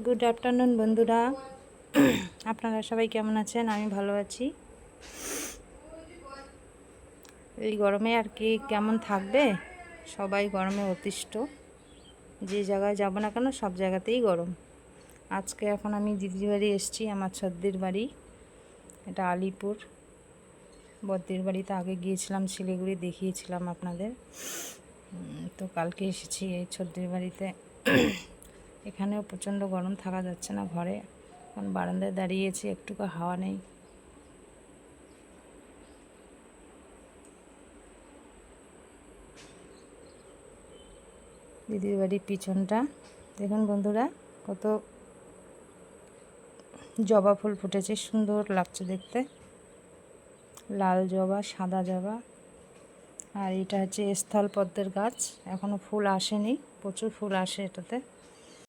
Good afternoon বন্ধুরা, আপনারা সবাই কেমন আছেন? আমি ভালো আছি। এই গরমে আর কি কেমন থাকবে, সবাই গরমে অতিষ্ঠ। যে জায়গায় যাব না কেন সব জায়গাতেই গরম। আজকে এখন আমি দিদির বাড়ি এসেছি, আমার ছদ্দির বাড়ি। এটা আলিপুর। বদ্দির বাড়িতে আগে গিয়েছিলাম, শিলিগুড়ি দেখিয়েছিলাম আপনাদের। তো কালকে এসেছি এই ছদ্দির বাড়িতে। এখানেও প্রচণ্ড গরম, থাকা যাচ্ছে না ঘরে। এখন বারান্দায় দাঁড়িয়েছি, একটুকু হাওয়া নেই। দিদির বাড়ির পিছনটা দেখুন বন্ধুরা, কত জবা ফুল ফুটেছে, সুন্দর লাগছে দেখতে। লাল জবা, সাদা জবা। আর এটা হচ্ছে স্থল পদ্মের গাছ, এখনও ফুল আসেনি, প্রচুর ফুল আসে এটাতে।